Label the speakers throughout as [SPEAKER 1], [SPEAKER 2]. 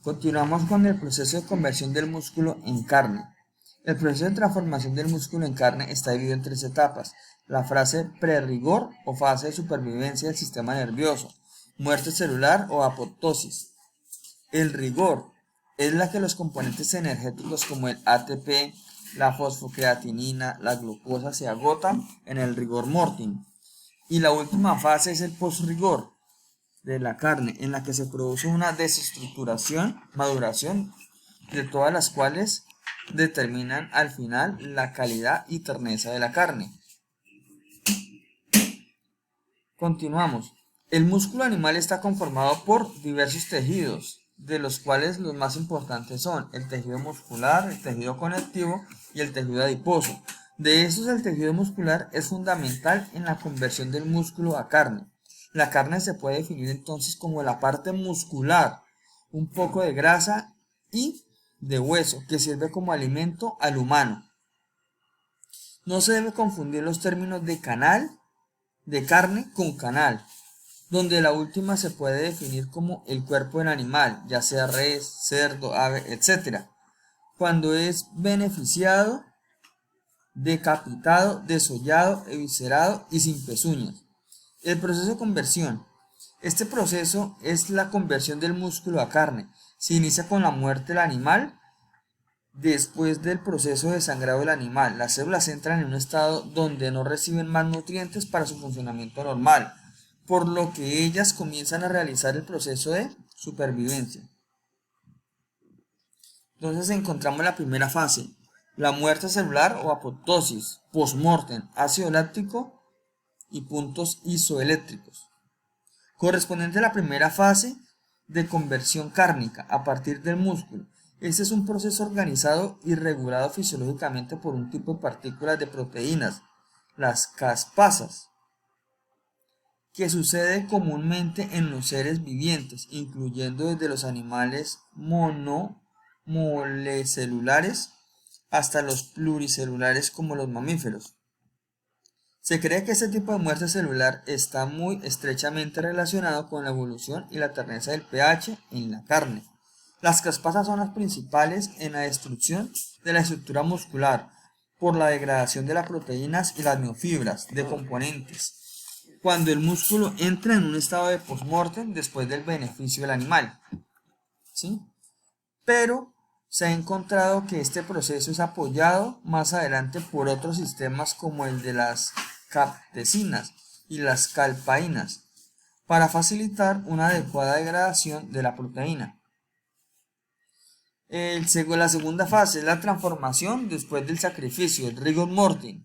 [SPEAKER 1] Continuamos con el proceso de conversión del músculo en carne. El proceso de transformación del músculo en carne está dividido en tres etapas. La fase prerrigor o fase de supervivencia del sistema nervioso, muerte celular o apoptosis. El rigor es la que los componentes energéticos como el ATP, la fosfocreatinina, la glucosa se agotan en el rigor mortis. Y la última fase es el postrigor de la carne, en la que se produce una desestructuración, maduración, de todas las cuales determinan al final la calidad y terneza de la carne. Continuamos. El músculo animal está conformado por diversos tejidos, de los cuales los más importantes son el tejido muscular, el tejido conectivo y el tejido adiposo. De estos, el tejido muscular es fundamental en la conversión del músculo a carne. La carne se puede definir entonces como la parte muscular, un poco de grasa y de hueso, que sirve como alimento al humano. No se debe confundir los términos de canal, de carne con canal, donde la última se puede definir como el cuerpo del animal, ya sea res, cerdo, ave, etc., cuando es beneficiado, decapitado, desollado, eviscerado y sin pezuñas. El proceso de conversión. Este proceso es la conversión del músculo a carne. Se inicia con la muerte del animal. Después del proceso de sangrado del animal, las células entran en un estado donde no reciben más nutrientes para su funcionamiento normal, por lo que ellas comienzan a realizar el proceso de supervivencia. Entonces encontramos la primera fase, la muerte celular o apoptosis, postmortem, ácido láctico y puntos isoeléctricos, correspondiente a la primera fase de conversión cárnica a partir del músculo. Este es un proceso organizado y regulado fisiológicamente por un tipo de partículas de proteínas, las caspasas, que sucede comúnmente en los seres vivientes, incluyendo desde los animales monocelulares hasta los pluricelulares como los mamíferos. Se cree que este tipo de muerte celular está muy estrechamente relacionado con la evolución y la terneza del pH en la carne. Las caspasas son las principales en la destrucción de la estructura muscular por la degradación de las proteínas y las miofibras de componentes, cuando el músculo entra en un estado de postmortem después del beneficio del animal. ¿Sí? Pero se ha encontrado que este proceso es apoyado más adelante por otros sistemas como el de las captecinas y las calpaínas para facilitar una adecuada degradación de la proteína. La segunda fase es la transformación después del sacrificio, el rigor mortis.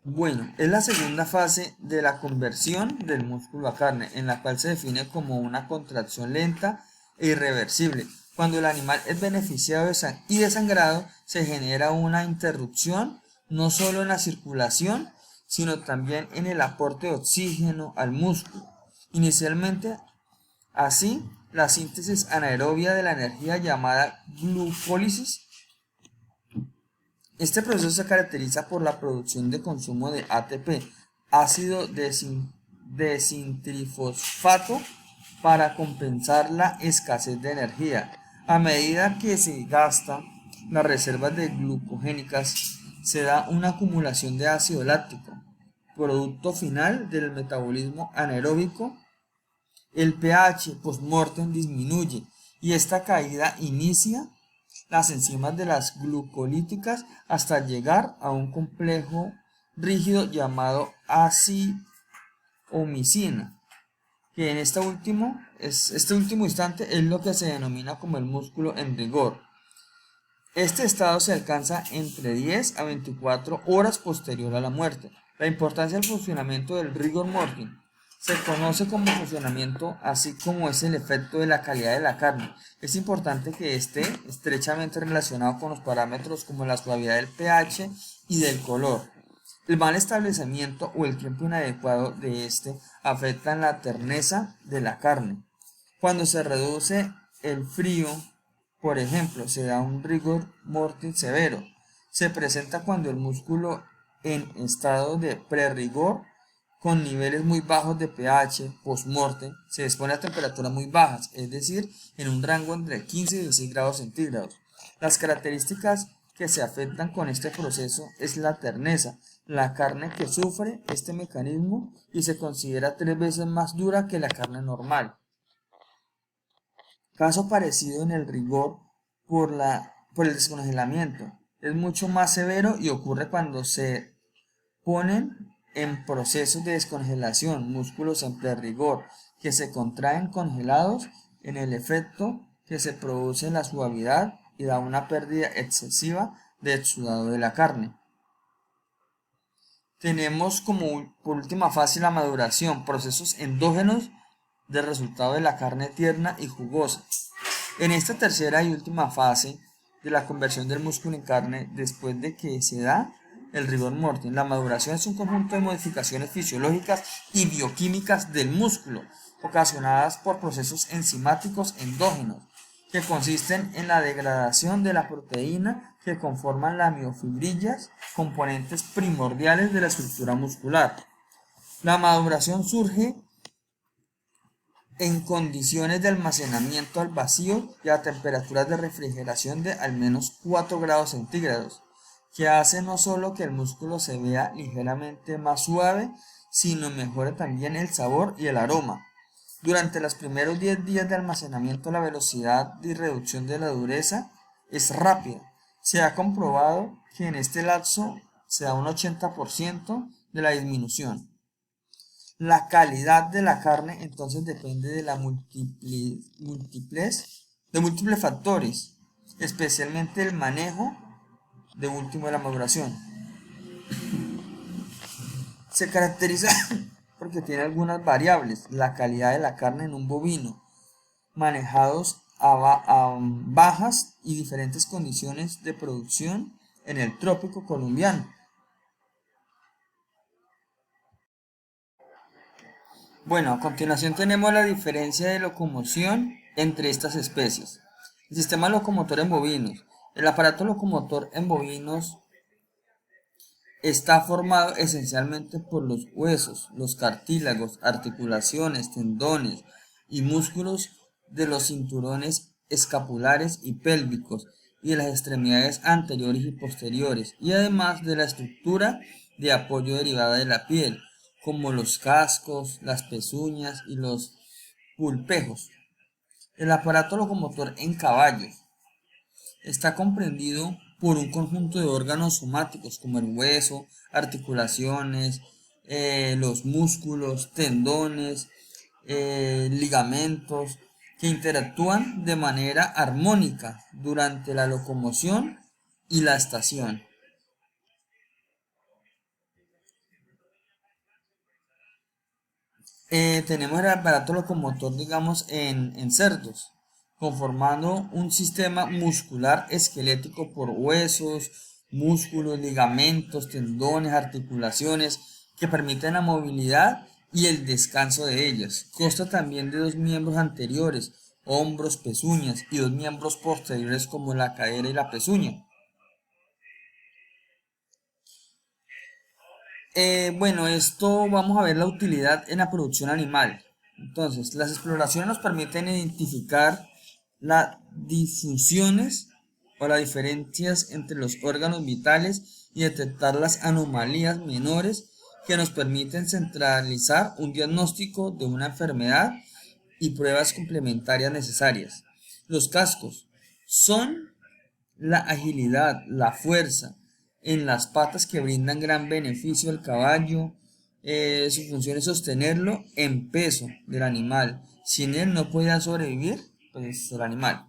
[SPEAKER 1] Bueno, es la segunda fase de la conversión del músculo a carne, en la cual se define como una contracción lenta e irreversible. Cuando el animal es beneficiado y desangrado, se genera una interrupción no solo en la circulación, sino también en el aporte de oxígeno al músculo. Inicialmente, así, la síntesis anaerobia de la energía llamada glucólisis. Este proceso se caracteriza por la producción de consumo de ATP, ácido desintrifosfato, para compensar la escasez de energía. A medida que se gastan las reservas de glucogénicas, se da una acumulación de ácido láctico, producto final del metabolismo anaeróbico. El pH postmortem disminuye y esta caída inicia las enzimas de las glucolíticas hasta llegar a un complejo rígido llamado acihomicina, que en este último instante es lo que se denomina como el músculo en rigor. Este estado se alcanza entre 10 a 24 horas posterior a la muerte. La importancia del funcionamiento del rigor mortis se conoce como funcionamiento, así como es el efecto de la calidad de la carne. Es importante que esté estrechamente relacionado con los parámetros como la suavidad del pH y del color. El mal establecimiento o el tiempo inadecuado de este afectan la terneza de la carne. Cuando se reduce el frío, por ejemplo, se da un rigor mortis severo. Se presenta cuando el músculo en estado de prerrigor con niveles muy bajos de pH post-mortem, se expone a temperaturas muy bajas, es decir, en un rango entre 15 y 16 grados centígrados. Las características que se afectan con este proceso es la terneza, la carne que sufre este mecanismo y se considera 3 veces más dura que la carne normal. Caso parecido en el rigor por el descongelamiento. Es mucho más severo y ocurre cuando se ponen en procesos de descongelación músculos en prerrigor que se contraen congelados en el efecto que se produce en la suavidad y da una pérdida excesiva de exudado de la carne. Tenemos como por última fase la maduración, procesos endógenos del resultado de la carne tierna y jugosa. En esta tercera y última fase de la conversión del músculo en carne, después de que se da el rigor mortis, la maduración es un conjunto de modificaciones fisiológicas y bioquímicas del músculo, ocasionadas por procesos enzimáticos endógenos, que consisten en la degradación de la proteína que conforman las miofibrillas, componentes primordiales de la estructura muscular. La maduración surge en condiciones de almacenamiento al vacío y a temperaturas de refrigeración de al menos 4 grados centígrados, que hace no solo que el músculo se vea ligeramente más suave, sino mejore también el sabor y el aroma. Durante los primeros 10 días de almacenamiento la velocidad de reducción de la dureza es rápida. Se ha comprobado que en este lapso se da un 80% de la disminución. La calidad de la carne entonces depende de múltiples factores, especialmente el manejo de último de la maduración. Se caracteriza porque tiene algunas variables, la calidad de la carne en un bovino, manejados a bajas y diferentes condiciones de producción en el trópico colombiano. Bueno, a continuación tenemos la diferencia de locomoción entre estas especies. El sistema locomotor en bovinos. El aparato locomotor en bovinos está formado esencialmente por los huesos, los cartílagos, articulaciones, tendones y músculos de los cinturones escapulares y pélvicos y de las extremidades anteriores y posteriores, y además de la estructura de apoyo derivada de la piel, como los cascos, las pezuñas y los pulpejos. El aparato locomotor en caballos está comprendido por un conjunto de órganos somáticos como el hueso, articulaciones, los músculos, tendones, ligamentos, que interactúan de manera armónica durante la locomoción y la estación. Tenemos el aparato locomotor, digamos, en cerdos, conformando un sistema muscular esquelético por huesos, músculos, ligamentos, tendones, articulaciones, que permiten la movilidad y el descanso de ellas. Consta también de dos miembros anteriores, hombros, pezuñas, y dos miembros posteriores como la cadera y la pezuña. Bueno, esto vamos a ver la utilidad en la producción animal. Entonces, las exploraciones nos permiten identificar las disfunciones o las diferencias entre los órganos vitales y detectar las anomalías menores que nos permiten centralizar un diagnóstico de una enfermedad y pruebas complementarias necesarias. Los cascos son la agilidad, la fuerza en las patas que brindan gran beneficio al caballo. Su función es sostenerlo en peso del animal. Sin él no podía sobrevivir, pues, el animal.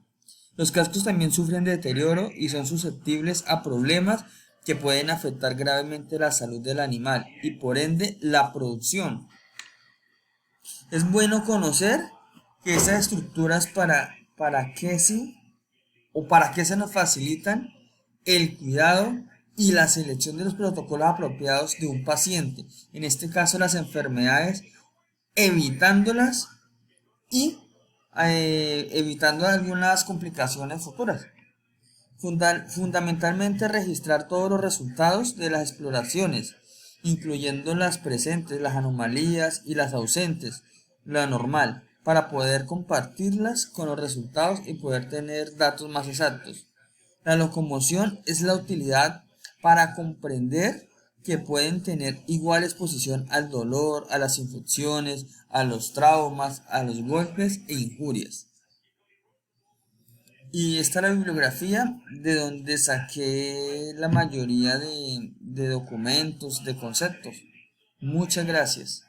[SPEAKER 1] Los cascos también sufren de deterioro y son susceptibles a problemas que pueden afectar gravemente la salud del animal y por ende la producción. Es bueno conocer que esas estructuras para qué sí o para qué se nos facilitan el cuidado y la selección de los protocolos apropiados de un paciente, en este caso las enfermedades, evitándolas y evitando algunas complicaciones futuras. Fundamentalmente registrar todos los resultados de las exploraciones incluyendo las presentes, las anomalías y las ausentes, lo anormal, para poder compartirlas con los resultados y poder tener datos más exactos. La locomoción es la utilidad para comprender que pueden tener igual exposición al dolor, a las infecciones, a los traumas, a los golpes e injurias. Y esta es la bibliografía de donde saqué la mayoría de documentos, de conceptos. Muchas gracias.